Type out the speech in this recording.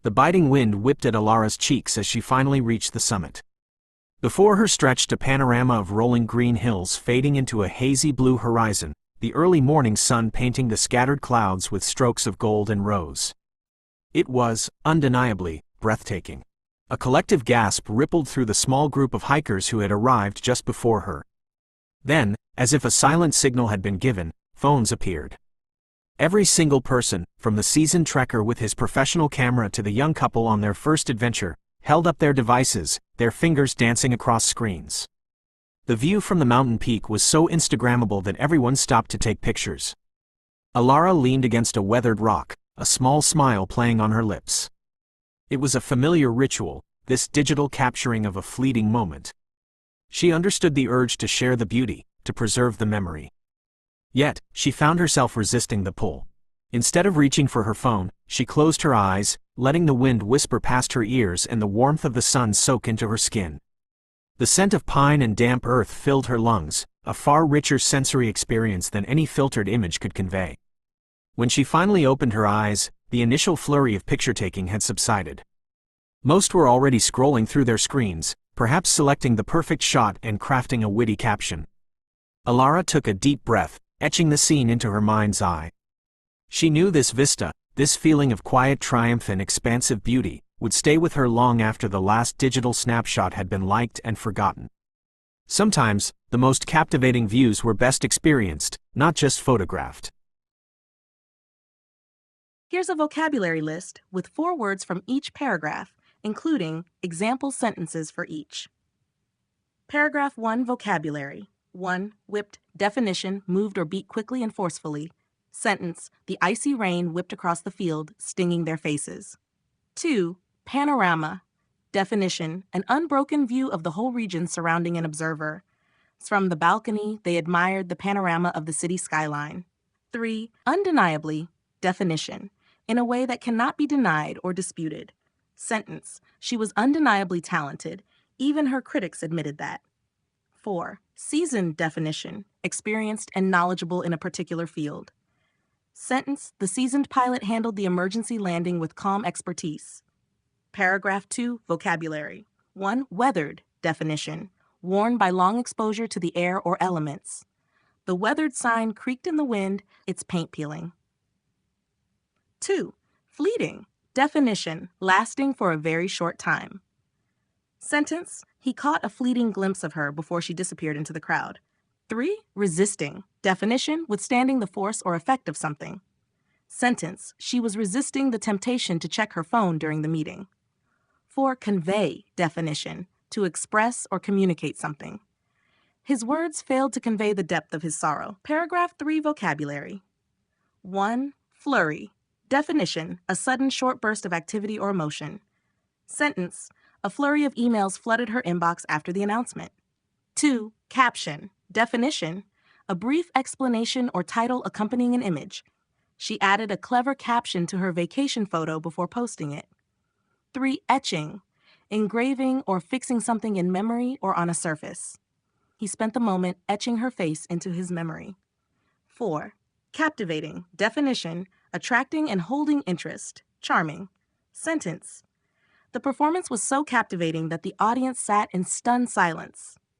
The biting wind whipped at Alara's cheeks as she finally reached the summit. Before her stretched a panorama of rolling green hills fading into a hazy blue horizon, the early morning sun painting the scattered clouds with strokes of gold and rose. It was, undeniably, breathtaking. A collective gasp rippled through the small group of hikers who had arrived just before her. Then, as if a silent signal had been given, phones appeared. Every single person, from the seasoned trekker with his professional camera to the young couple on their first adventure, held up their devices, their fingers dancing across screens. The view from the mountain peak was so Instagrammable that everyone stopped to take pictures. Alara leaned against a weathered rock, a small smile playing on her lips. It was a familiar ritual, this digital capturing of a fleeting moment. She understood the urge to share the beauty, to preserve the memory. Yet, she found herself resisting the pull. Instead of reaching for her phone, she closed her eyes, letting the wind whisper past her ears and the warmth of the sun soak into her skin. The scent of pine and damp earth filled her lungs, a far richer sensory experience than any filtered image could convey. When she finally opened her eyes, the initial flurry of picture-taking had subsided. Most were already scrolling through their screens, perhaps selecting the perfect shot and crafting a witty caption. Alara took a deep breath, etching the scene into her mind's eye. She knew this vista, this feeling of quiet triumph and expansive beauty, would stay with her long after the last digital snapshot had been liked and forgotten. Sometimes, the most captivating views were best experienced, not just photographed. Here's a vocabulary list with 4 words from each paragraph, including example sentences for each. Paragraph 1, vocabulary. 1. Whipped, definition, moved or beat quickly and forcefully. Sentence, the icy rain whipped across the field, stinging their faces. 2. Panorama, definition, an unbroken view of the whole region surrounding an observer. From the balcony, they admired the panorama of the city skyline. 3. Undeniably, definition, in a way that cannot be denied or disputed. Sentence, she was undeniably talented, even her critics admitted that. 4. Seasoned definition, experienced and knowledgeable in a particular field. Sentence, the seasoned pilot handled the emergency landing with calm expertise. Paragraph 2, vocabulary. 1. Weathered, definition, worn by long exposure to the air or elements. The weathered sign creaked in the wind, its paint peeling. 2. Fleeting, definition, lasting for a very short time. Sentence, he caught a fleeting glimpse of her before she disappeared into the crowd. 3. Resisting, definition, withstanding the force or effect of something. Sentence, she was resisting the temptation to check her phone during the meeting. 4. Convey, definition, to express or communicate something. His words failed to convey the depth of his sorrow. Paragraph 3, vocabulary. 1. Flurry, definition, a sudden short burst of activity or emotion. Sentence, a flurry of emails flooded her inbox after the announcement. 2. Caption, definition, a brief explanation or title accompanying an image. She added a clever caption to her vacation photo before posting it. 3. Etching, engraving or fixing something in memory or on a surface. He spent the moment etching her face into his memory. 4. Captivating, definition, attracting and holding interest, charming. Sentence, the performance was so captivating that the audience sat in stunned silence.